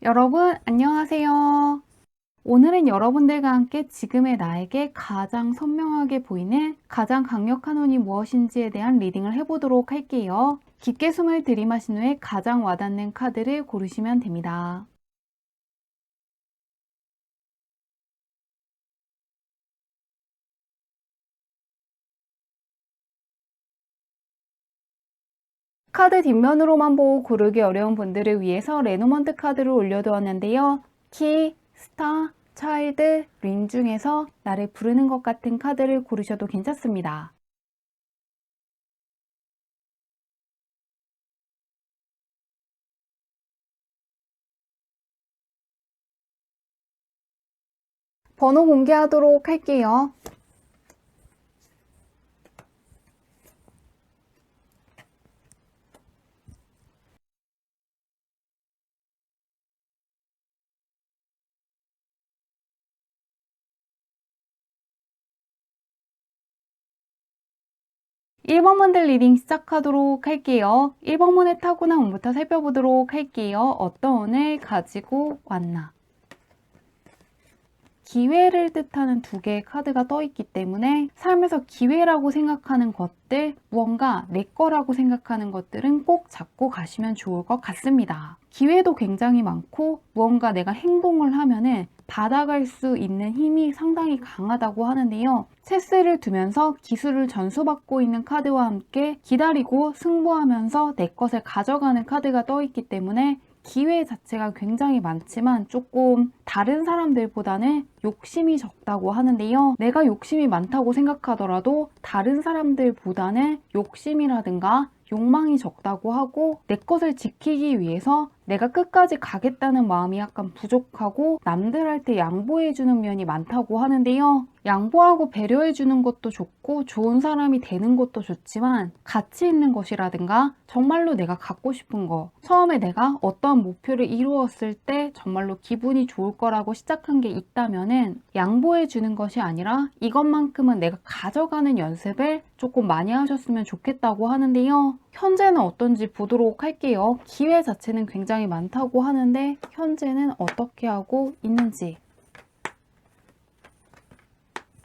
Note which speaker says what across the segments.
Speaker 1: 여러분, 안녕하세요. 오늘은 여러분들과 함께 지금의 나에게 가장 선명하게 보이는 가장 강력한 운이 무엇인지에 대한 리딩을 해보도록 할게요. 깊게 숨을 들이마신 후에 가장 와닿는 카드를 고르시면 됩니다. 카드 뒷면으로만 보고 고르기 어려운 분들을 위해서 레노먼트 카드를 올려두었는데요. 키, 스타, 차일드, 링 중에서 나를 부르는 것 같은 카드를 고르셔도 괜찮습니다. 번호 공개하도록 할게요. 1번 문들 리딩 시작하도록 할게요. 1번 문의 타고난 운부터 살펴보도록 할게요. 어떤 운을 가지고 왔나. 기회를 뜻하는 두 개의 카드가 떠있기 때문에 삶에서 기회라고 생각하는 것들, 무언가 내 거라고 생각하는 것들은 꼭 잡고 가시면 좋을 것 같습니다. 기회도 굉장히 많고 무언가 내가 행동을 하면은 받아갈 수 있는 힘이 상당히 강하다고 하는데요. 체스를 두면서 기술을 전수받고 있는 카드와 함께 기다리고 승부하면서 내 것을 가져가는 카드가 떠있기 때문에 기회 자체가 굉장히 많지만 조금 다른 사람들보다는 욕심이 적다고 하는데요. 내가 욕심이 많다고 생각하더라도 다른 사람들보다는 욕심이라든가 욕망이 적다고 하고 내 것을 지키기 위해서 내가 끝까지 가겠다는 마음이 약간 부족하고 남들한테 양보해주는 면이 많다고 하는데요. 양보하고 배려해주는 것도 좋고 좋은 사람이 되는 것도 좋지만 가치 있는 것이라든가 정말로 내가 갖고 싶은 거, 처음에 내가 어떠한 목표를 이루었을 때 정말로 기분이 좋을 거라고 시작한 게 있다면은 양보해주는 것이 아니라 이것만큼은 내가 가져가는 연습을 조금 많이 하셨으면 좋겠다고 하는데요. 현재는 어떤지 보도록 할게요. 기회 자체는 굉장히 많다고 하는데 현재는 어떻게 하고 있는지.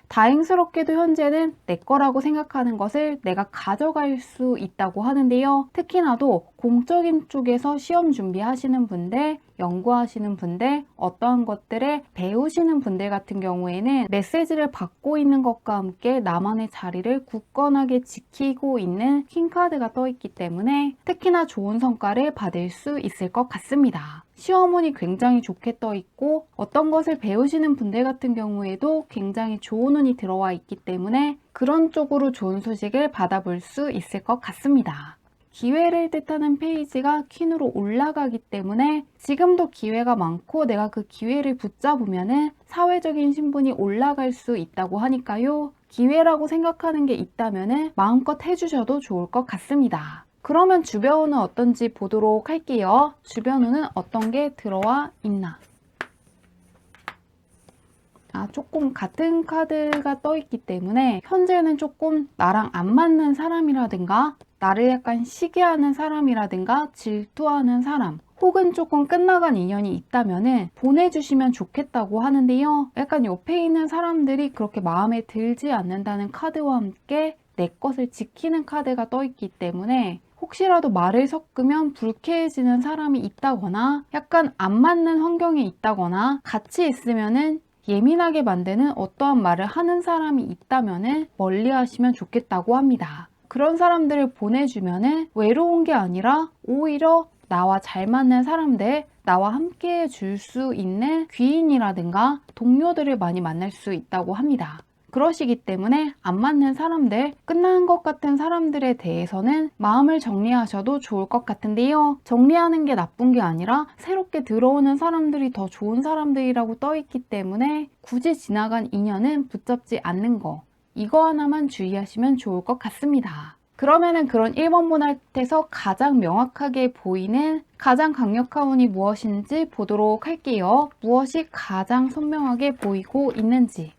Speaker 1: 다행스럽게도 현재는 내 거라고 생각하는 것을 내가 가져갈 수 있다고 하는데요. 특히나도 공적인 쪽에서 시험 준비하시는 분들, 연구하시는 분들, 어떠한 것들을 배우시는 분들 같은 경우에는 메시지를 받고 있는 것과 함께 나만의 자리를 굳건하게 지키고 있는 킹카드가 떠있기 때문에 특히나 좋은 성과를 받을 수 있을 것 같습니다. 시험운이 굉장히 좋게 떠 있고 어떤 것을 배우시는 분들 같은 경우에도 굉장히 좋은 운이 들어와 있기 때문에 그런 쪽으로 좋은 소식을 받아볼 수 있을 것 같습니다. 기회를 뜻하는 페이지가 퀸으로 올라가기 때문에 지금도 기회가 많고 내가 그 기회를 붙잡으면 사회적인 신분이 올라갈 수 있다고 하니까요. 기회라고 생각하는 게 있다면 마음껏 해주셔도 좋을 것 같습니다. 그러면 주변은 어떤지 보도록 할게요. 주변은 어떤 게 들어와 있나? 조금 같은 카드가 떠 있기 때문에 현재는 조금 나랑 안 맞는 사람이라든가 나를 약간 시기하는 사람이라든가 질투하는 사람 혹은 조금 끝나간 인연이 있다면 보내주시면 좋겠다고 하는데요. 약간 옆에 있는 사람들이 그렇게 마음에 들지 않는다는 카드와 함께 내 것을 지키는 카드가 떠 있기 때문에 혹시라도 말을 섞으면 불쾌해지는 사람이 있다거나 약간 안 맞는 환경에 있다거나 같이 있으면은 예민하게 만드는 어떠한 말을 하는 사람이 있다면 멀리 하시면 좋겠다고 합니다. 그런 사람들을 보내주면 외로운 게 아니라 오히려 나와 잘 맞는 사람들, 나와 함께 해줄 수 있는 귀인이라든가 동료들을 많이 만날 수 있다고 합니다. 그러시기 때문에 안 맞는 사람들, 끝나는 것 같은 사람들에 대해서는 마음을 정리하셔도 좋을 것 같은데요. 정리하는 게 나쁜 게 아니라 새롭게 들어오는 사람들이 더 좋은 사람들이라고 떠있기 때문에 굳이 지나간 인연은 붙잡지 않는 거. 이거 하나만 주의하시면 좋을 것 같습니다. 그러면은 그런 1번 문할때서 가장 명확하게 보이는 가장 강력한 운이 무엇인지 보도록 할게요. 무엇이 가장 선명하게 보이고 있는지.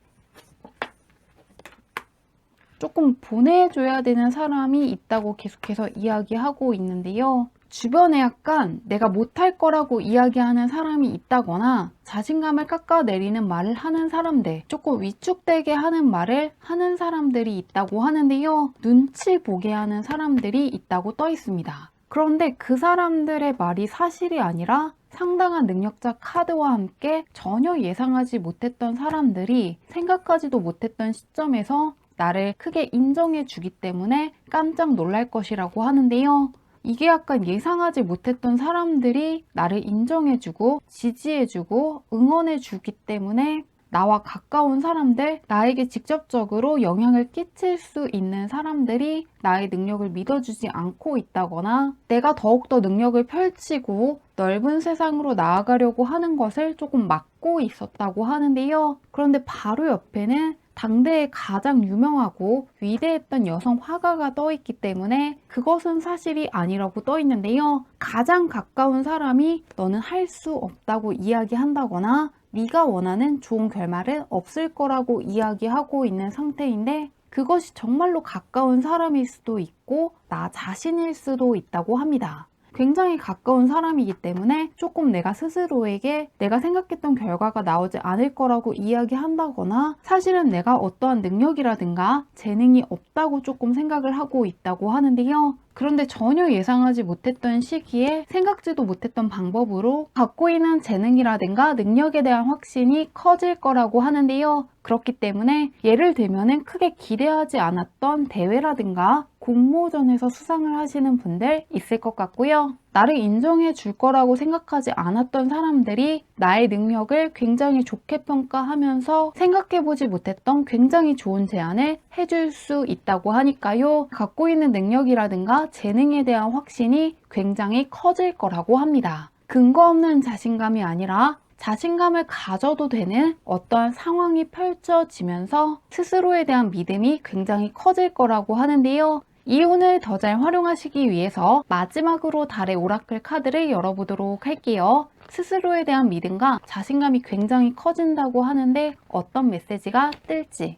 Speaker 1: 조금 보내줘야 되는 사람이 있다고 계속해서 이야기하고 있는데요. 주변에 약간 내가 못할 거라고 이야기하는 사람이 있다거나 자신감을 깎아내리는 말을 하는 사람들, 조금 위축되게 하는 말을 하는 사람들이 있다고 하는데요. 눈치 보게 하는 사람들이 있다고 떠 있습니다. 그런데 그 사람들의 말이 사실이 아니라 상당한 능력자 카드와 함께 전혀 예상하지 못했던 사람들이 생각하지도 못했던 시점에서 나를 크게 인정해 주기 때문에 깜짝 놀랄 것이라고 하는데요. 이게 약간 예상하지 못했던 사람들이 나를 인정해주고 지지해주고 응원해주기 때문에 나와 가까운 사람들, 나에게 직접적으로 영향을 끼칠 수 있는 사람들이 나의 능력을 믿어주지 않고 있다거나 내가 더욱더 능력을 펼치고 넓은 세상으로 나아가려고 하는 것을 조금 막고 있었다고 하는데요. 그런데 바로 옆에는 당대에 가장 유명하고 위대했던 여성 화가가 떠 있기 때문에 그것은 사실이 아니라고 떠 있는데요. 가장 가까운 사람이 너는 할 수 없다고 이야기한다거나 네가 원하는 좋은 결말은 없을 거라고 이야기하고 있는 상태인데 그것이 정말로 가까운 사람일 수도 있고 나 자신일 수도 있다고 합니다. 굉장히 가까운 사람이기 때문에 조금 내가 스스로에게 내가 생각했던 결과가 나오지 않을 거라고 이야기한다거나 사실은 내가 어떠한 능력이라든가 재능이 없다고 조금 생각을 하고 있다고 하는데요. 그런데 전혀 예상하지 못했던 시기에 생각지도 못했던 방법으로 갖고 있는 재능이라든가 능력에 대한 확신이 커질 거라고 하는데요. 그렇기 때문에 예를 들면은 크게 기대하지 않았던 대회라든가 공모전에서 수상을 하시는 분들 있을 것 같고요. 나를 인정해 줄 거라고 생각하지 않았던 사람들이 나의 능력을 굉장히 좋게 평가하면서 생각해보지 못했던 굉장히 좋은 제안을 해줄 수 있다고 하니까요. 갖고 있는 능력이라든가 재능에 대한 확신이 굉장히 커질 거라고 합니다. 근거 없는 자신감이 아니라 자신감을 가져도 되는 어떠한 상황이 펼쳐지면서 스스로에 대한 믿음이 굉장히 커질 거라고 하는데요. 이 운을 더 잘 활용하시기 위해서 마지막으로 달의 오라클 카드를 열어보도록 할게요. 스스로에 대한 믿음과 자신감이 굉장히 커진다고 하는데 어떤 메시지가 뜰지.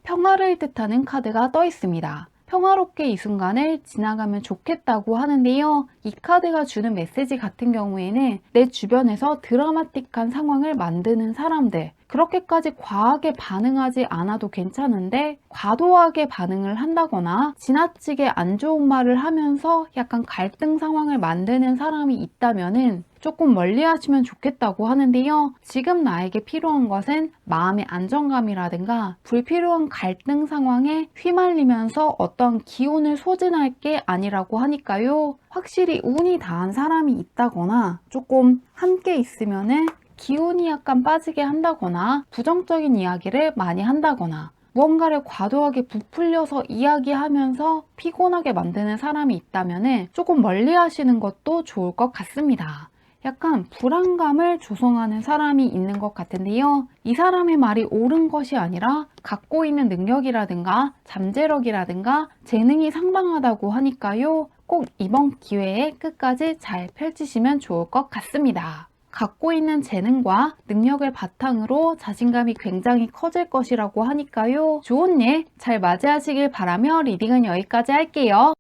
Speaker 1: 평화를 뜻하는 카드가 떠 있습니다. 평화롭게 이 순간을 지나가면 좋겠다고 하는데요. 이 카드가 주는 메시지 같은 경우에는 내 주변에서 드라마틱한 상황을 만드는 사람들, 그렇게까지 과하게 반응하지 않아도 괜찮은데 과도하게 반응을 한다거나 지나치게 안 좋은 말을 하면서 약간 갈등 상황을 만드는 사람이 있다면은 조금 멀리 하시면 좋겠다고 하는데요. 지금 나에게 필요한 것은 마음의 안정감이라든가 불필요한 갈등 상황에 휘말리면서 어떤 기운을 소진할 게 아니라고 하니까요. 확실히 운이 다한 사람이 있다거나 조금 함께 있으면은 기운이 약간 빠지게 한다거나 부정적인 이야기를 많이 한다거나 무언가를 과도하게 부풀려서 이야기하면서 피곤하게 만드는 사람이 있다면 조금 멀리 하시는 것도 좋을 것 같습니다. 약간 불안감을 조성하는 사람이 있는 것 같은데요. 이 사람의 말이 옳은 것이 아니라 갖고 있는 능력이라든가 잠재력이라든가 재능이 상당하다고 하니까요. 꼭 이번 기회에 끝까지 잘 펼치시면 좋을 것 같습니다. 갖고 있는 재능과 능력을 바탕으로 자신감이 굉장히 커질 것이라고 하니까요. 좋은 일 잘 맞이하시길 바라며 리딩은 여기까지 할게요.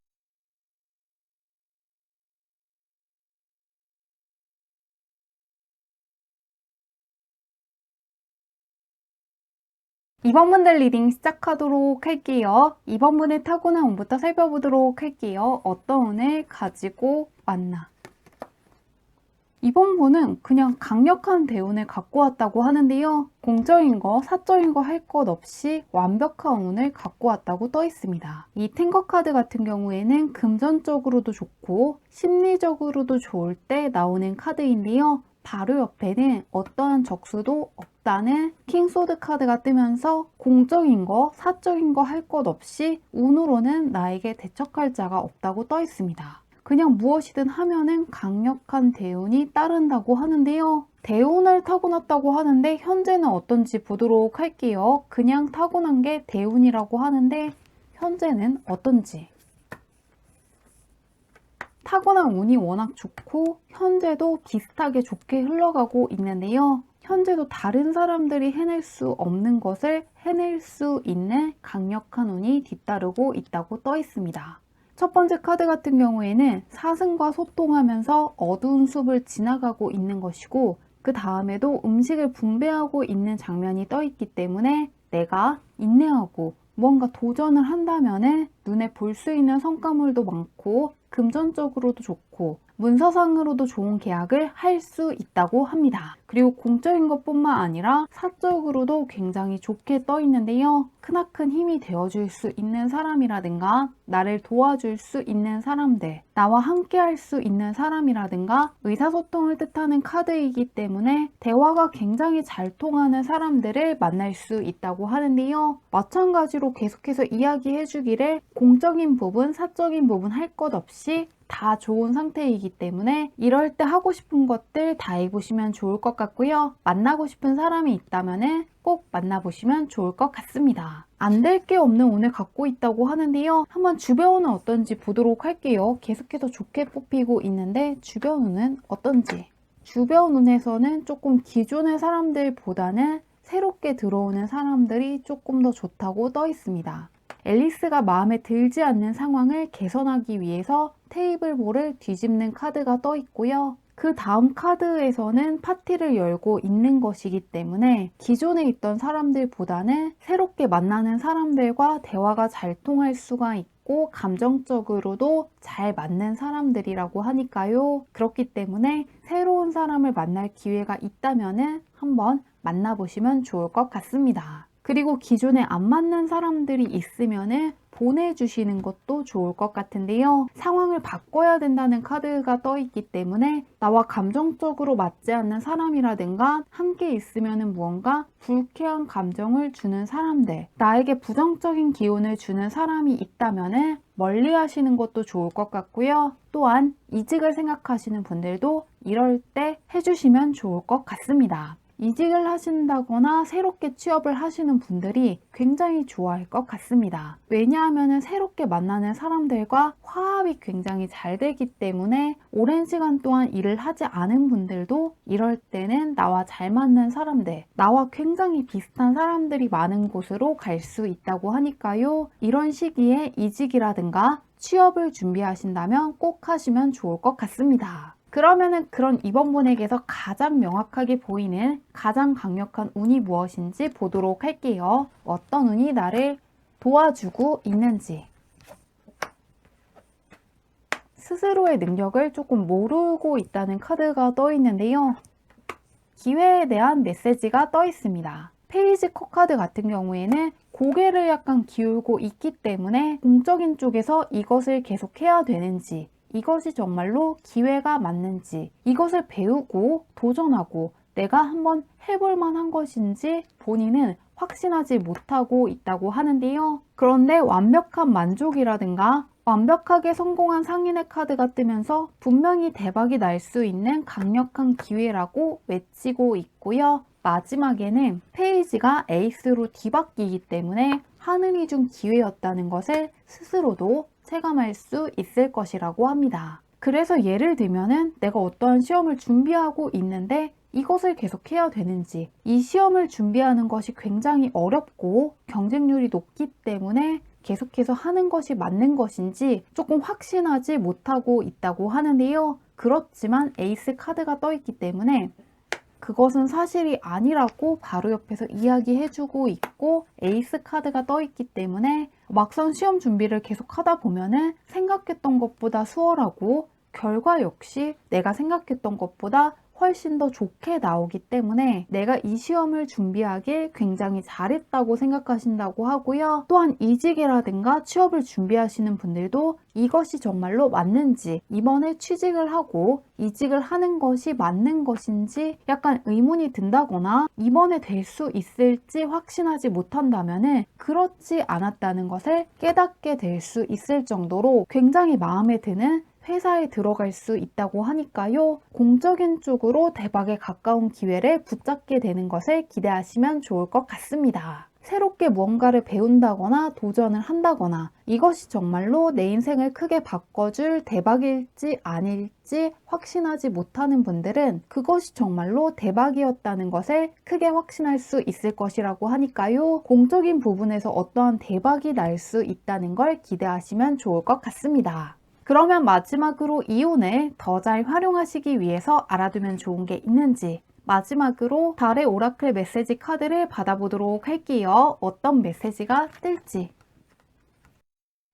Speaker 1: 이번 분들 리딩 시작하도록 할게요. 이번 분의 타고난 운부터 살펴보도록 할게요. 어떤 운을 가지고 왔나? 이번 분은 그냥 강력한 대운을 갖고 왔다고 하는데요. 공적인 거, 사적인 거 할 것 없이 완벽한 운을 갖고 왔다고 떠 있습니다. 이 탱거 카드 같은 경우에는 금전적으로도 좋고 심리적으로도 좋을 때 나오는 카드인데요. 바로 옆에는 어떠한 적수도 없다는 킹소드 카드가 뜨면서 공적인 거, 사적인 거 할 것 없이 운으로는 나에게 대척할 자가 없다고 떠 있습니다. 그냥 무엇이든 하면은 강력한 대운이 따른다고 하는데요. 대운을 타고났다고 하는데 현재는 어떤지 보도록 할게요. 그냥 타고난 게 대운이라고 하는데 현재는 어떤지. 타고난 운이 워낙 좋고 현재도 비슷하게 좋게 흘러가고 있는데요. 현재도 다른 사람들이 해낼 수 없는 것을 해낼 수 있는 강력한 운이 뒤따르고 있다고 떠 있습니다. 첫 번째 카드 같은 경우에는 사슴과 소통하면서 어두운 숲을 지나가고 있는 것이고, 그 다음에도 음식을 분배하고 있는 장면이 떠 있기 때문에 내가 인내하고 무언가 도전을 한다면은 눈에 볼 수 있는 성과물도 많고 금전적으로도 좋고 문서상으로도 좋은 계약을 할 수 있다고 합니다. 그리고 공적인 것뿐만 아니라 사적으로도 굉장히 좋게 떠 있는데요. 크나큰 힘이 되어줄 수 있는 사람이라든가 나를 도와줄 수 있는 사람들, 나와 함께 할 수 있는 사람이라든가 의사소통을 뜻하는 카드이기 때문에 대화가 굉장히 잘 통하는 사람들을 만날 수 있다고 하는데요. 마찬가지로 계속해서 이야기해 주기를 공적인 부분, 사적인 부분 할 것 없이 다 좋은 상태이기 때문에 이럴 때 하고 싶은 것들 다 해보시면 좋을 것 같고요. 만나고 싶은 사람이 있다면 꼭 만나보시면 좋을 것 같습니다. 안 될 게 없는 운을 갖고 있다고 하는데요. 한번 주변 운은 어떤지 보도록 할게요. 계속해서 좋게 뽑히고 있는데 주변 운은 어떤지. 주변 운에서는 조금 기존의 사람들보다는 새롭게 들어오는 사람들이 조금 더 좋다고 떠 있습니다. 앨리스가 마음에 들지 않는 상황을 개선하기 위해서 테이블볼을 뒤집는 카드가 떠 있고요. 그 다음 카드에서는 파티를 열고 있는 것이기 때문에 기존에 있던 사람들보다는 새롭게 만나는 사람들과 대화가 잘 통할 수가 있고 감정적으로도 잘 맞는 사람들이라고 하니까요. 그렇기 때문에 새로운 사람을 만날 기회가 있다면 한번 만나보시면 좋을 것 같습니다. 그리고 기존에 안 맞는 사람들이 있으면 보내주시는 것도 좋을 것 같은데요. 상황을 바꿔야 된다는 카드가 떠 있기 때문에 나와 감정적으로 맞지 않는 사람이라든가 함께 있으면 무언가 불쾌한 감정을 주는 사람들, 나에게 부정적인 기운을 주는 사람이 있다면 멀리 하시는 것도 좋을 것 같고요. 또한 이직을 생각하시는 분들도 이럴 때 해주시면 좋을 것 같습니다. 이직을 하신다거나 새롭게 취업을 하시는 분들이 굉장히 좋아할 것 같습니다. 왜냐하면 새롭게 만나는 사람들과 화합이 굉장히 잘 되기 때문에 오랜 시간 동안 일을 하지 않은 분들도 이럴 때는 나와 잘 맞는 사람들, 나와 굉장히 비슷한 사람들이 많은 곳으로 갈 수 있다고 하니까요. 이런 시기에 이직이라든가 취업을 준비하신다면 꼭 하시면 좋을 것 같습니다. 그러면은 그런 이번 분에게서 가장 명확하게 보이는 가장 강력한 운이 무엇인지 보도록 할게요. 어떤 운이 나를 도와주고 있는지. 스스로의 능력을 조금 모르고 있다는 카드가 떠 있는데요. 기회에 대한 메시지가 떠 있습니다. 페이지 컵 카드 같은 경우에는 고개를 약간 기울고 있기 때문에 공적인 쪽에서 이것을 계속 해야 되는지, 이것이 정말로 기회가 맞는지, 이것을 배우고 도전하고 내가 한번 해볼 만한 것인지 본인은 확신하지 못하고 있다고 하는데요. 그런데 완벽한 만족이라든가 완벽하게 성공한 상인의 카드가 뜨면서 분명히 대박이 날 수 있는 강력한 기회라고 외치고 있고요. 마지막에는 페이지가 에이스로 뒤바뀌기 때문에 하늘이 준 기회였다는 것을 스스로도 체감할 수 있을 것이라고 합니다. 그래서 예를 들면은 내가 어떠한 시험을 준비하고 있는데 이것을 계속 해야 되는지, 이 시험을 준비하는 것이 굉장히 어렵고 경쟁률이 높기 때문에 계속해서 하는 것이 맞는 것인지 조금 확신하지 못하고 있다고 하는데요. 그렇지만 에이스 카드가 떠 있기 때문에 그것은 사실이 아니라고 바로 옆에서 이야기해주고 있고 에이스 카드가 떠 있기 때문에 막상 시험 준비를 계속 하다 보면은 생각했던 것보다 수월하고 결과 역시 내가 생각했던 것보다 훨씬 더 좋게 나오기 때문에 내가 이 시험을 준비하길 굉장히 잘했다고 생각하신다고 하고요. 또한 이직이라든가 취업을 준비하시는 분들도 이것이 정말로 맞는지, 이번에 취직을 하고 이직을 하는 것이 맞는 것인지 약간 의문이 든다거나 이번에 될 수 있을지 확신하지 못한다면 그렇지 않았다는 것을 깨닫게 될 수 있을 정도로 굉장히 마음에 드는 회사에 들어갈 수 있다고 하니까요. 공적인 쪽으로 대박에 가까운 기회를 붙잡게 되는 것을 기대하시면 좋을 것 같습니다. 새롭게 무언가를 배운다거나 도전을 한다거나 이것이 정말로 내 인생을 크게 바꿔줄 대박일지 아닐지 확신하지 못하는 분들은 그것이 정말로 대박이었다는 것을 크게 확신할 수 있을 것이라고 하니까요. 공적인 부분에서 어떠한 대박이 날 수 있다는 걸 기대하시면 좋을 것 같습니다. 그러면 마지막으로 이혼을 더 잘 활용하시기 위해서 알아두면 좋은 게 있는지 마지막으로 달의 오라클 메시지 카드를 받아보도록 할게요. 어떤 메시지가 뜰지.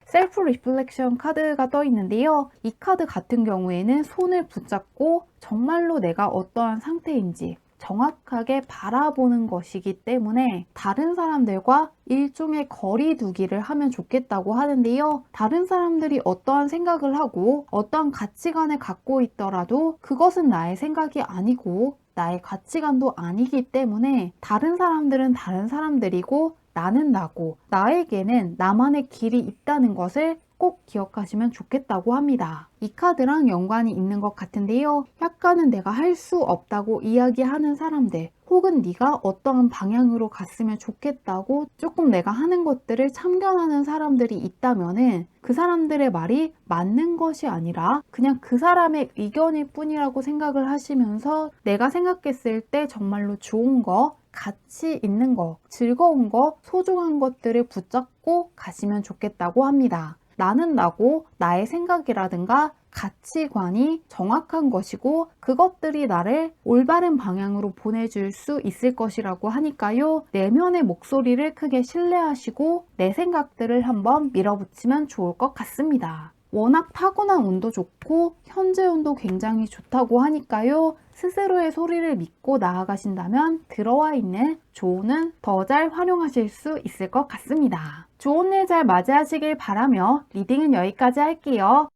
Speaker 1: 셀프 리플렉션 카드가 떠 있는데요. 이 카드 같은 경우에는 손을 붙잡고 정말로 내가 어떠한 상태인지 정확하게 바라보는 것이기 때문에 다른 사람들과 일종의 거리 두기를 하면 좋겠다고 하는데요. 다른 사람들이 어떠한 생각을 하고 어떠한 가치관을 갖고 있더라도 그것은 나의 생각이 아니고 나의 가치관도 아니기 때문에 다른 사람들은 다른 사람들이고 나는 나고 나에게는 나만의 길이 있다는 것을 꼭 기억하시면 좋겠다고 합니다. 이 카드랑 연관이 있는 것 같은데요. 약간은 내가 할 수 없다고 이야기하는 사람들 혹은 네가 어떠한 방향으로 갔으면 좋겠다고 조금 내가 하는 것들을 참견하는 사람들이 있다면은 그 사람들의 말이 맞는 것이 아니라 그냥 그 사람의 의견일 뿐이라고 생각을 하시면서 내가 생각했을 때 정말로 좋은 거 가치 있는 거, 즐거운 거, 소중한 것들을 붙잡고 가시면 좋겠다고 합니다. 나는 나고 나의 생각이라든가 가치관이 정확한 것이고 그것들이 나를 올바른 방향으로 보내줄 수 있을 것이라고 하니까요. 내면의 목소리를 크게 신뢰하시고 내 생각들을 한번 밀어붙이면 좋을 것 같습니다. 워낙 타고난 운도 좋고 현재 운도 굉장히 좋다고 하니까요. 스스로의 소리를 믿고 나아가신다면 들어와 있는 조언은 더 잘 활용하실 수 있을 것 같습니다. 좋은 일 잘 맞이하시길 바라며 리딩은 여기까지 할게요.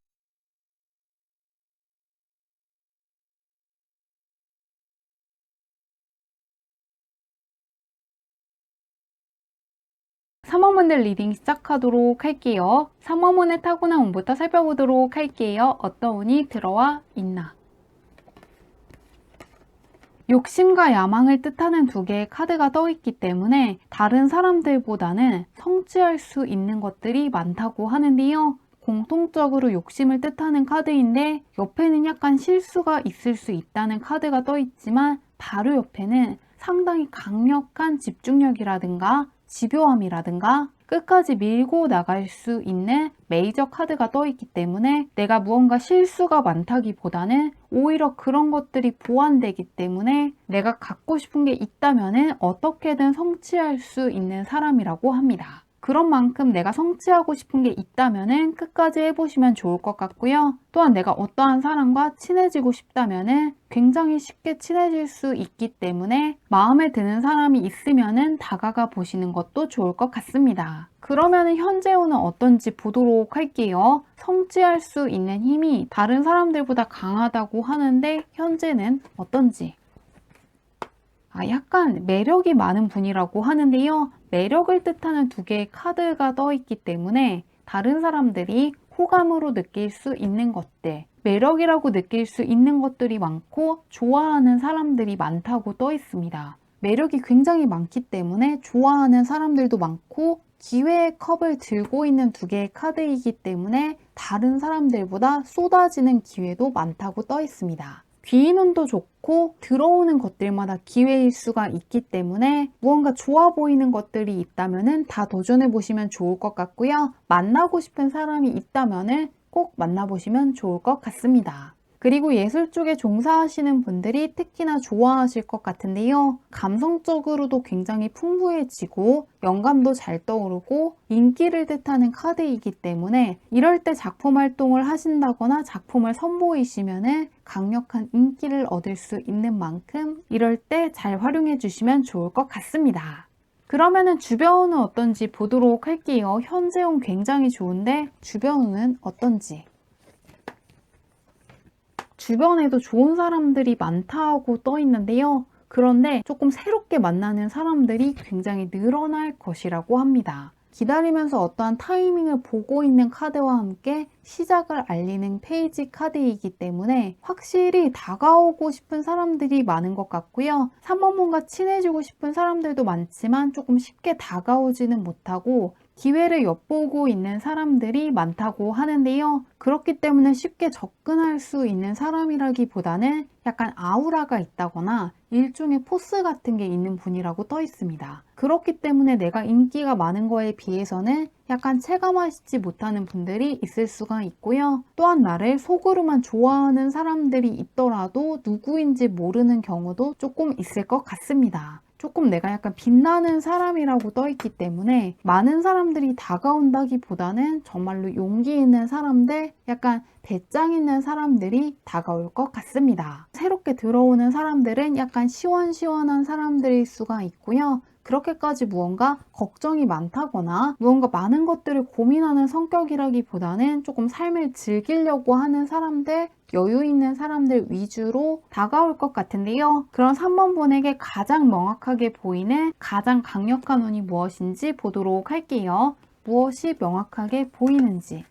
Speaker 1: 삼원문들 리딩 시작하도록 할게요. 삼원문의 타고난 운부터 살펴보도록 할게요. 어떤 운이 들어와 있나. 욕심과 야망을 뜻하는 두 개의 카드가 떠 있기 때문에 다른 사람들보다는 성취할 수 있는 것들이 많다고 하는데요. 공통적으로 욕심을 뜻하는 카드인데 옆에는 약간 실수가 있을 수 있다는 카드가 떠 있지만 바로 옆에는 상당히 강력한 집중력이라든가 집요함이라든가 끝까지 밀고 나갈 수 있는 메이저 카드가 떠 있기 때문에 내가 무언가 실수가 많다기보다는 오히려 그런 것들이 보완되기 때문에 내가 갖고 싶은 게 있다면 어떻게든 성취할 수 있는 사람이라고 합니다. 그런 만큼 내가 성취하고 싶은 게 있다면 끝까지 해보시면 좋을 것 같고요. 또한 내가 어떠한 사람과 친해지고 싶다면 굉장히 쉽게 친해질 수 있기 때문에 마음에 드는 사람이 있으면 다가가 보시는 것도 좋을 것 같습니다. 그러면 현재 운은 어떤지 보도록 할게요. 성취할 수 있는 힘이 다른 사람들보다 강하다고 하는데 현재는 어떤지. 약간 매력이 많은 분이라고 하는데요. 매력을 뜻하는 두 개의 카드가 떠 있기 때문에 다른 사람들이 호감으로 느낄 수 있는 것들, 매력이라고 느낄 수 있는 것들이 많고 좋아하는 사람들이 많다고 떠 있습니다. 매력이 굉장히 많기 때문에 좋아하는 사람들도 많고 기회의 컵을 들고 있는 두 개의 카드이기 때문에 다른 사람들보다 쏟아지는 기회도 많다고 떠 있습니다. 귀인운도 좋고 들어오는 것들마다 기회일 수가 있기 때문에 무언가 좋아 보이는 것들이 있다면 다 도전해 보시면 좋을 것 같고요. 만나고 싶은 사람이 있다면 꼭 만나보시면 좋을 것 같습니다. 그리고 예술 쪽에 종사하시는 분들이 특히나 좋아하실 것 같은데요. 감성적으로도 굉장히 풍부해지고 영감도 잘 떠오르고 인기를 뜻하는 카드이기 때문에 이럴 때 작품 활동을 하신다거나 작품을 선보이시면 강력한 인기를 얻을 수 있는 만큼 이럴 때 잘 활용해 주시면 좋을 것 같습니다. 그러면은 주변은 어떤지 보도록 할게요. 현재운 굉장히 좋은데 주변은 어떤지. 주변에도 좋은 사람들이 많다고 떠 있는데요. 그런데 조금 새롭게 만나는 사람들이 굉장히 늘어날 것이라고 합니다. 기다리면서 어떠한 타이밍을 보고 있는 카드와 함께 시작을 알리는 페이지 카드이기 때문에 확실히 다가오고 싶은 사람들이 많은 것 같고요. 3번 뭔가 친해지고 싶은 사람들도 많지만 조금 쉽게 다가오지는 못하고 기회를 엿보고 있는 사람들이 많다고 하는데요. 그렇기 때문에 쉽게 접근할 수 있는 사람이라기보다는 약간 아우라가 있다거나 일종의 포스 같은 게 있는 분이라고 떠 있습니다. 그렇기 때문에 내가 인기가 많은 거에 비해서는 약간 체감하시지 못하는 분들이 있을 수가 있고요. 또한 나를 속으로만 좋아하는 사람들이 있더라도 누구인지 모르는 경우도 조금 있을 것 같습니다. 조금 내가 약간 빛나는 사람이라고 떠 있기 때문에 많은 사람들이 다가온다기보다는 정말로 용기 있는 사람들, 약간 배짱 있는 사람들이 다가올 것 같습니다. 새롭게 들어오는 사람들은 약간 시원시원한 사람들일 수가 있고요. 그렇게까지 무언가 걱정이 많다거나 무언가 많은 것들을 고민하는 성격이라기보다는 조금 삶을 즐기려고 하는 사람들, 여유 있는 사람들 위주로 다가올 것 같은데요. 그런 3번 분에게 가장 명확하게 보이는 가장 강력한 운이 무엇인지 보도록 할게요. 무엇이 명확하게 보이는지.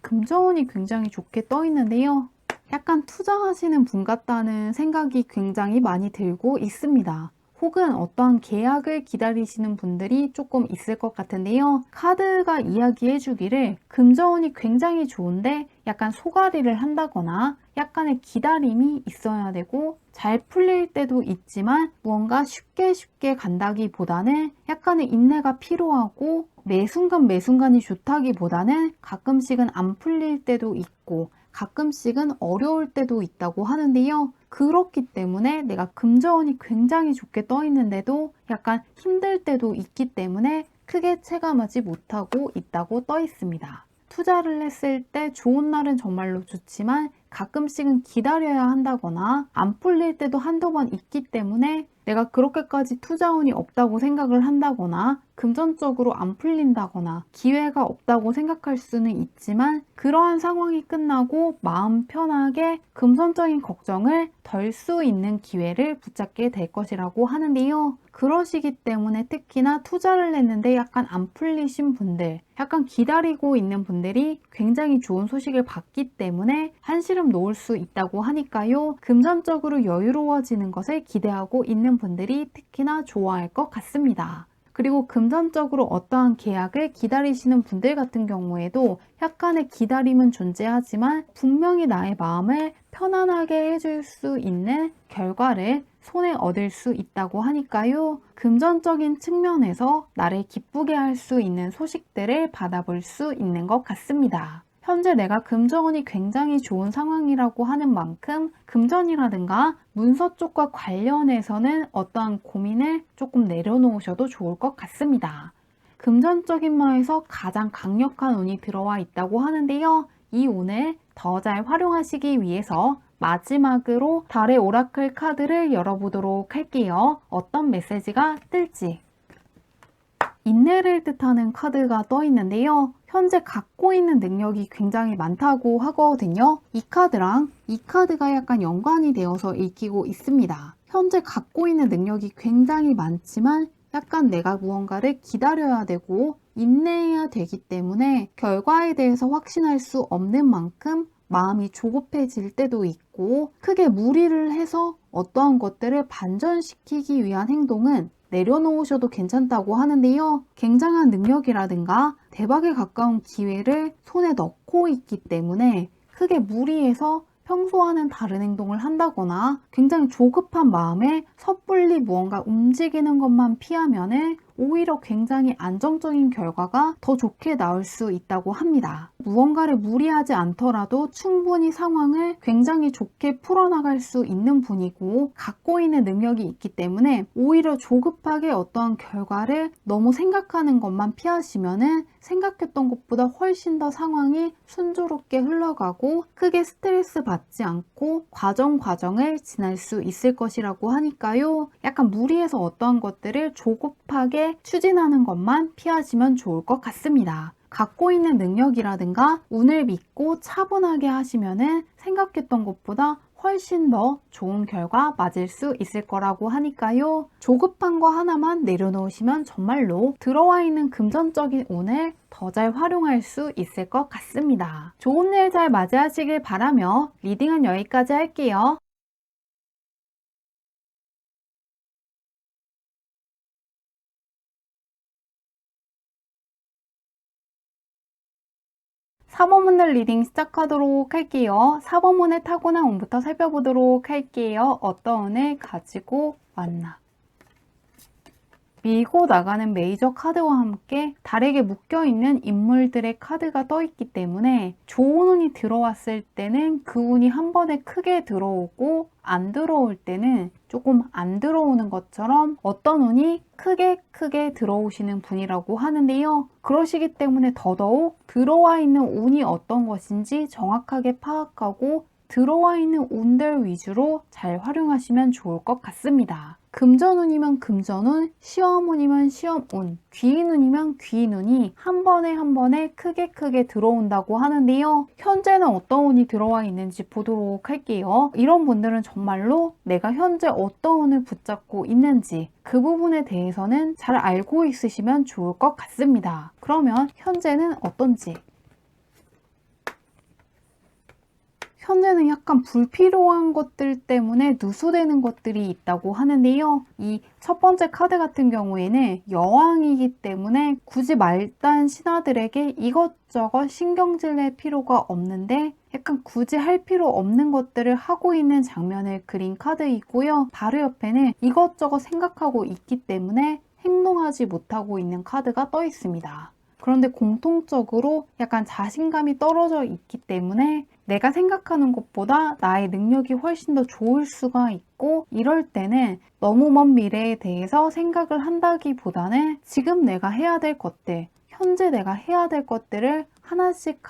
Speaker 1: 금전운이 굉장히 좋게 떠 있는데요. 약간 투자하시는 분 같다는 생각이 굉장히 많이 들고 있습니다. 혹은 어떠한 계약을 기다리시는 분들이 조금 있을 것 같은데요. 카드가 이야기해 주기를 금전운이 굉장히 좋은데 약간 소가리를 한다거나 약간의 기다림이 있어야 되고 잘 풀릴 때도 있지만 무언가 쉽게 간다기보다는 약간의 인내가 필요하고 매 순간 매 순간이 좋다기보다는 가끔씩은 안 풀릴 때도 있고 가끔씩은 어려울 때도 있다고 하는데요. 그렇기 때문에 내가 금전운이 굉장히 좋게 떠 있는데도 약간 힘들 때도 있기 때문에 크게 체감하지 못하고 있다고 떠 있습니다. 투자를 했을 때 좋은 날은 정말로 좋지만 가끔씩은 기다려야 한다거나 안 풀릴 때도 한두 번 있기 때문에 내가 그렇게까지 투자운이 없다고 생각을 한다거나 금전적으로 안 풀린다거나 기회가 없다고 생각할 수는 있지만 그러한 상황이 끝나고 마음 편하게 금전적인 걱정을 덜 수 있는 기회를 붙잡게 될 것이라고 하는데요. 그러시기 때문에 특히나 투자를 했는데 약간 안 풀리신 분들, 약간 기다리고 있는 분들이 굉장히 좋은 소식을 받기 때문에 한시름 놓을 수 있다고 하니까요. 금전적으로 여유로워지는 것을 기대하고 있는 분들이 특히나 좋아할 것 같습니다. 그리고 금전적으로 어떠한 계약을 기다리시는 분들 같은 경우에도 약간의 기다림은 존재하지만 분명히 나의 마음을 편안하게 해줄 수 있는 결과를 손에 얻을 수 있다고 하니까요. 금전적인 측면에서 나를 기쁘게 할 수 있는 소식들을 받아볼 수 있는 것 같습니다. 현재 내가 금전운이 굉장히 좋은 상황이라고 하는 만큼 금전이라든가 문서 쪽과 관련해서는 어떠한 고민을 조금 내려놓으셔도 좋을 것 같습니다. 금전적인 면에서 가장 강력한 운이 들어와 있다고 하는데요. 이 운을 더 잘 활용하시기 위해서 마지막으로 달의 오라클 카드를 열어보도록 할게요. 어떤 메시지가 뜰지. 인내를 뜻하는 카드가 떠 있는데요. 현재 갖고 있는 능력이 굉장히 많다고 하거든요. 이 카드랑 이 카드가 약간 연관이 되어서 읽히고 있습니다. 현재 갖고 있는 능력이 굉장히 많지만 약간 내가 무언가를 기다려야 되고 인내해야 되기 때문에 결과에 대해서 확신할 수 없는 만큼 마음이 조급해질 때도 있고 크게 무리를 해서 어떠한 것들을 반전시키기 위한 행동은 내려놓으셔도 괜찮다고 하는데요. 굉장한 능력이라든가 대박에 가까운 기회를 손에 넣고 있기 때문에 크게 무리해서 평소와는 다른 행동을 한다거나 굉장히 조급한 마음에 섣불리 무언가 움직이는 것만 피하면은 오히려 굉장히 안정적인 결과가 더 좋게 나올 수 있다고 합니다. 무언가를 무리하지 않더라도 충분히 상황을 굉장히 좋게 풀어나갈 수 있는 분이고 갖고 있는 능력이 있기 때문에 오히려 조급하게 어떠한 결과를 너무 생각하는 것만 피하시면은 생각했던 것보다 훨씬 더 상황이 순조롭게 흘러가고 크게 스트레스 받지 않고 과정을 지날 수 있을 것이라고 하니까요. 약간 무리해서 어떠한 것들을 조급하게 추진하는 것만 피하시면 좋을 것 같습니다. 갖고 있는 능력이라든가 운을 믿고 차분하게 하시면은 생각했던 것보다 훨씬 더 좋은 결과 맞을 수 있을 거라고 하니까요. 조급한 거 하나만 내려놓으시면 정말로 들어와 있는 금전적인 운을 더 잘 활용할 수 있을 것 같습니다. 좋은 일 잘 맞이하시길 바라며 리딩은 여기까지 할게요. 4번분들 리딩 시작하도록 할게요. 4번문의 타고난 운부터 살펴보도록 할게요. 어떤 운을 가지고 왔나. 밀고 나가는 메이저 카드와 함께 다르게 묶여있는 인물들의 카드가 떠있기 때문에 좋은 운이 들어왔을 때는 그 운이 한 번에 크게 들어오고 안 들어올 때는 조금 안 들어오는 것처럼 어떤 운이 크게 들어오시는 분이라고 하는데요. 그러시기 때문에 더더욱 들어와 있는 운이 어떤 것인지 정확하게 파악하고 들어와 있는 운들 위주로 잘 활용하시면 좋을 것 같습니다. 금전운이면 금전운, 시험운이면 시험운, 귀인운이면 귀인운이 한 번에 크게 들어온다고 하는데요. 현재는 어떤 운이 들어와 있는지 보도록 할게요. 이런 분들은 정말로 내가 현재 어떤 운을 붙잡고 있는지 그 부분에 대해서는 잘 알고 있으시면 좋을 것 같습니다. 그러면 현재는 어떤지. 현재는 약간 불필요한 것들 때문에 누수되는 것들이 있다고 하는데요. 이 첫 번째 카드 같은 경우에는 여왕이기 때문에 굳이 말단 신하들에게 이것저것 신경질 낼 필요가 없는데 약간 굳이 할 필요 없는 것들을 하고 있는 장면을 그린 카드이고요. 바로 옆에는 이것저것 생각하고 있기 때문에 행동하지 못하고 있는 카드가 떠 있습니다. 그런데 공통적으로 약간 자신감이 떨어져 있기 때문에 내가 생각하는 것보다 나의 능력이 훨씬 더 좋을 수가 있고 이럴 때는 너무 먼 미래에 대해서 생각을 한다기보다는 지금 내가 해야 될 것들, 현재 내가 해야 될 것들을 하나씩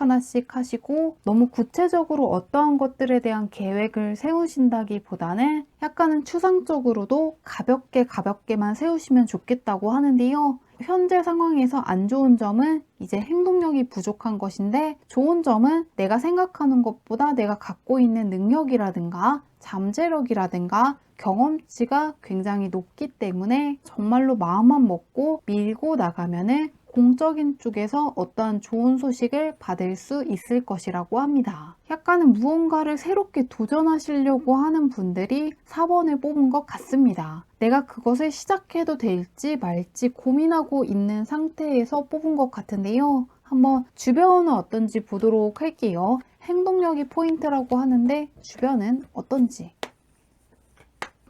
Speaker 1: 하시고 너무 구체적으로 어떠한 것들에 대한 계획을 세우신다기보다는 약간은 추상적으로도 가볍게만 세우시면 좋겠다고 하는데요. 현재 상황에서 안 좋은 점은 이제 행동력이 부족한 것인데 좋은 점은 내가 생각하는 것보다 내가 갖고 있는 능력이라든가 잠재력이라든가 경험치가 굉장히 높기 때문에 정말로 마음만 먹고 밀고 나가면은 공적인 쪽에서 어떠한 좋은 소식을 받을 수 있을 것이라고 합니다. 약간은 무언가를 새롭게 도전하시려고 하는 분들이 4번을 뽑은 것 같습니다. 내가 그것을 시작해도 될지 말지 고민하고 있는 상태에서 뽑은 것 같은데요. 한번 주변은 어떤지 보도록 할게요. 행동력이 포인트라고 하는데 주변은 어떤지.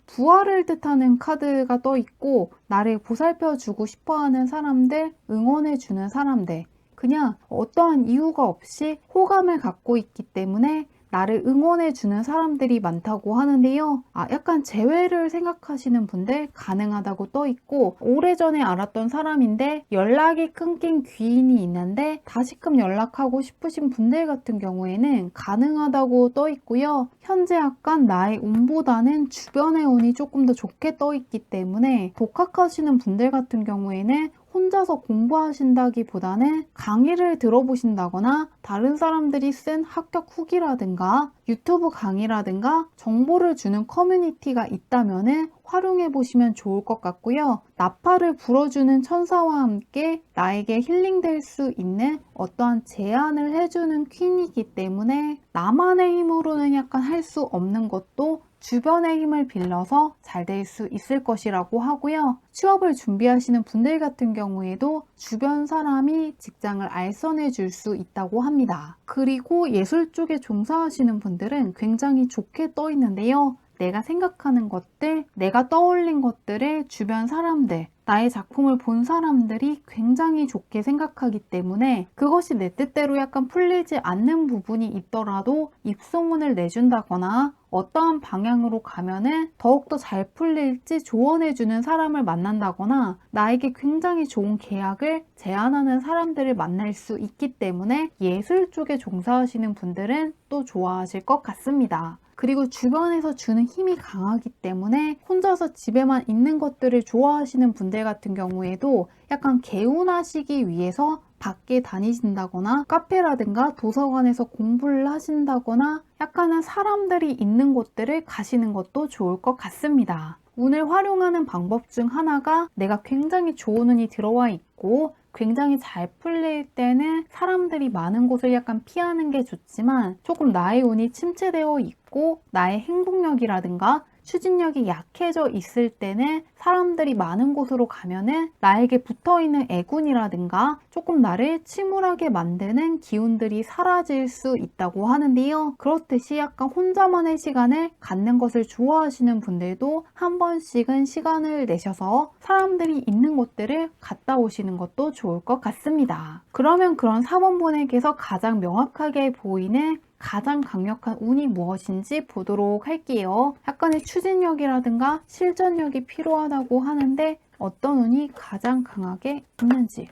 Speaker 1: 부활을 뜻하는 카드가 떠 있고 나를 보살펴 주고 싶어하는 사람들, 응원해 주는 사람들, 그냥 어떠한 이유가 없이 호감을 갖고 있기 때문에 나를 응원해 주는 사람들이 많다고 하는데요. 약간 재회를 생각하시는 분들 가능하다고 떠 있고 오래전에 알았던 사람인데 연락이 끊긴 귀인이 있는데 다시금 연락하고 싶으신 분들 같은 경우에는 가능하다고 떠 있고요. 현재 약간 나의 운보다는 주변의 운이 조금 더 좋게 떠 있기 때문에 독학하시는 분들 같은 경우에는 혼자서 공부하신다기보다는 강의를 들어보신다거나 다른 사람들이 쓴 합격 후기라든가 유튜브 강의라든가 정보를 주는 커뮤니티가 있다면 활용해 보시면 좋을 것 같고요. 나팔을 불어주는 천사와 함께 나에게 힐링될 수 있는 어떠한 제안을 해주는 퀸이기 때문에 나만의 힘으로는 약간 할 수 없는 것도 주변의 힘을 빌려서 잘 될 수 있을 것이라고 하고요. 취업을 준비하시는 분들 같은 경우에도 주변 사람이 직장을 알선해 줄 수 있다고 합니다. 그리고 예술 쪽에 종사하시는 분들은 굉장히 좋게 떠 있는데요. 내가 생각하는 것들, 내가 떠올린 것들을 주변 사람들, 나의 작품을 본 사람들이 굉장히 좋게 생각하기 때문에 그것이 내 뜻대로 약간 풀리지 않는 부분이 있더라도 입소문을 내준다거나 어떠한 방향으로 가면은 더욱더 잘 풀릴지 조언해주는 사람을 만난다거나 나에게 굉장히 좋은 계약을 제안하는 사람들을 만날 수 있기 때문에 예술 쪽에 종사하시는 분들은 또 좋아하실 것 같습니다. 그리고 주변에서 주는 힘이 강하기 때문에 혼자서 집에만 있는 것들을 좋아하시는 분들 같은 경우에도 약간 개운하시기 위해서 밖에 다니신다거나 카페라든가 도서관에서 공부를 하신다거나 약간은 사람들이 있는 곳들을 가시는 것도 좋을 것 같습니다. 운을 활용하는 방법 중 하나가 내가 굉장히 좋은 운이 들어와 있고 굉장히 잘 풀릴 때는 사람들이 많은 곳을 약간 피하는 게 좋지만 조금 나의 운이 침체되어 있고 나의 행동력이라든가 추진력이 약해져 있을 때는 사람들이 많은 곳으로 가면은 나에게 붙어있는 애군이라든가 조금 나를 침울하게 만드는 기운들이 사라질 수 있다고 하는데요. 그렇듯이 약간 혼자만의 시간을 갖는 것을 좋아하시는 분들도 한 번씩은 시간을 내셔서 사람들이 있는 곳들을 갔다 오시는 것도 좋을 것 같습니다. 그러면 그런 4번분에게서 가장 명확하게 보이는 가장 강력한 운이 무엇인지 보도록 할게요. 약간의 추진력이라든가 실전력이 필요하다고 하는데 어떤 운이 가장 강하게 있는지.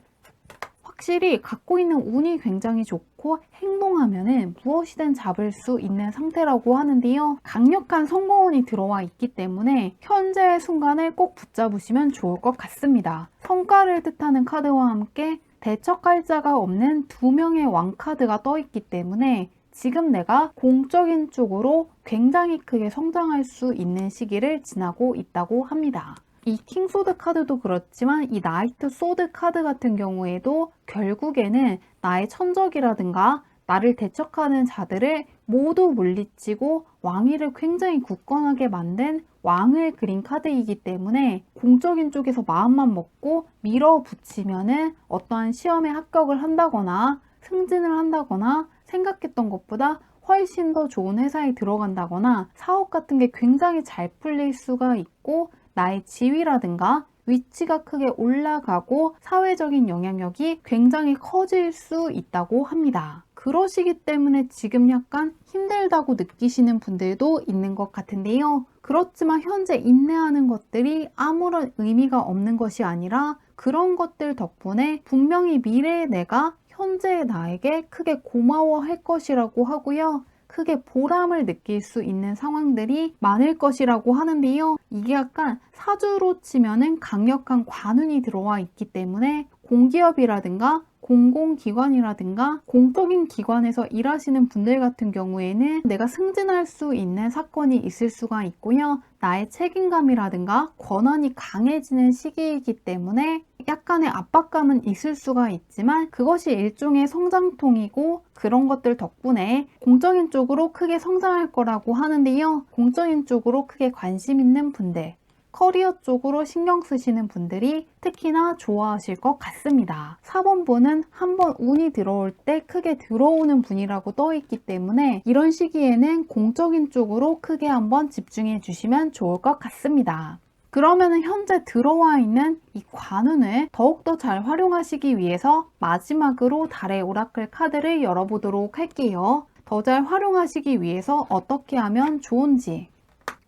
Speaker 1: 확실히 갖고 있는 운이 굉장히 좋고 행동하면은 무엇이든 잡을 수 있는 상태라고 하는데요. 강력한 성공운이 들어와 있기 때문에 현재의 순간을 꼭 붙잡으시면 좋을 것 같습니다. 성과를 뜻하는 카드와 함께 대척할 자가 없는 2명의 왕카드가 떠 있기 때문에 지금 내가 공적인 쪽으로 굉장히 크게 성장할 수 있는 시기를 지나고 있다고 합니다. 이 킹소드 카드도 그렇지만 이 나이트 소드 카드 같은 경우에도 결국에는 나의 천적이라든가 나를 대척하는 자들을 모두 물리치고 왕위를 굉장히 굳건하게 만든 왕을 그린 카드이기 때문에 공적인 쪽에서 마음만 먹고 밀어붙이면은 어떠한 시험에 합격을 한다거나 승진을 한다거나 생각했던 것보다 훨씬 더 좋은 회사에 들어간다거나 사업 같은 게 굉장히 잘 풀릴 수가 있고 나의 지위라든가 위치가 크게 올라가고 사회적인 영향력이 굉장히 커질 수 있다고 합니다. 그러시기 때문에 지금 약간 힘들다고 느끼시는 분들도 있는 것 같은데요. 그렇지만 현재 인내하는 것들이 아무런 의미가 없는 것이 아니라 그런 것들 덕분에 분명히 미래의 내가 현재의 나에게 크게 고마워할 것이라고 하고요. 크게 보람을 느낄 수 있는 상황들이 많을 것이라고 하는데요. 이게 약간 사주로 치면은 강력한 관운이 들어와 있기 때문에 공기업이라든가 공공기관이라든가 공적인 기관에서 일하시는 분들 같은 경우에는 내가 승진할 수 있는 사건이 있을 수가 있고요. 나의 책임감이라든가 권한이 강해지는 시기이기 때문에 약간의 압박감은 있을 수가 있지만 그것이 일종의 성장통이고 그런 것들 덕분에 공적인 쪽으로 크게 성장할 거라고 하는데요. 공적인 쪽으로 크게 관심 있는 분들, 커리어 쪽으로 신경 쓰시는 분들이 특히나 좋아하실 것 같습니다. 4번분은 한번 운이 들어올 때 크게 들어오는 분이라고 떠 있기 때문에 이런 시기에는 공적인 쪽으로 크게 한번 집중해 주시면 좋을 것 같습니다. 그러면 현재 들어와 있는 이 관운을 더욱더 잘 활용하시기 위해서 마지막으로 달의 오라클 카드를 열어보도록 할게요. 더 잘 활용하시기 위해서 어떻게 하면 좋은지.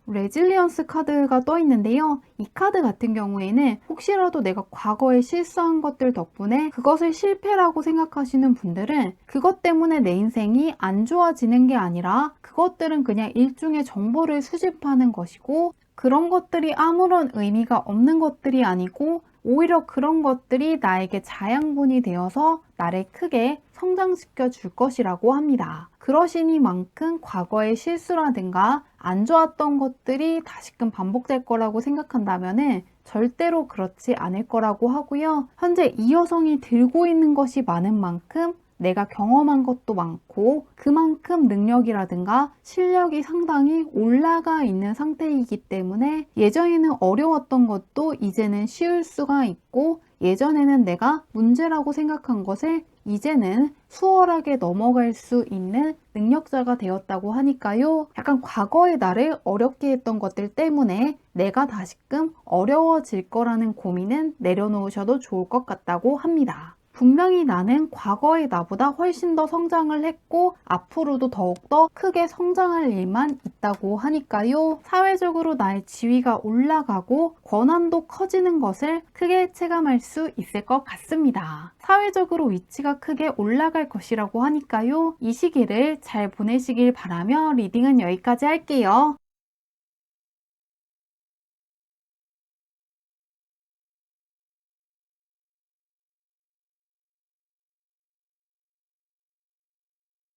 Speaker 1: 레질리언스 카드가 떠 있는데요. 이 카드 같은 경우에는 혹시라도 내가 과거에 실수한 것들 덕분에 그것을 실패라고 생각하시는 분들은 그것 때문에 내 인생이 안 좋아지는 게 아니라 그것들은 그냥 일종의 정보를 수집하는 것이고 그런 것들이 아무런 의미가 없는 것들이 아니고 오히려 그런 것들이 나에게 자양분이 되어서 나를 크게 성장시켜 줄 것이라고 합니다. 그러시니만큼 과거의 실수라든가 안 좋았던 것들이 다시금 반복될 거라고 생각한다면 절대로 그렇지 않을 거라고 하고요. 현재 이 여성이 들고 있는 것이 많은 만큼 내가 경험한 것도 많고 그만큼 능력이라든가 실력이 상당히 올라가 있는 상태이기 때문에 예전에는 어려웠던 것도 이제는 쉬울 수가 있고 예전에는 내가 문제라고 생각한 것을 이제는 수월하게 넘어갈 수 있는 능력자가 되었다고 하니까요. 약간 과거의 나를 어렵게 했던 것들 때문에 내가 다시금 어려워질 거라는 고민은 내려놓으셔도 좋을 것 같다고 합니다. 분명히 나는 과거의 나보다 훨씬 더 성장을 했고 앞으로도 더욱더 크게 성장할 일만 있다고 하니까요. 사회적으로 나의 지위가 올라가고 권한도 커지는 것을 크게 체감할 수 있을 것 같습니다. 사회적으로 위치가 크게 올라갈 것이라고 하니까요. 이 시기를 잘 보내시길 바라며 리딩은 여기까지 할게요.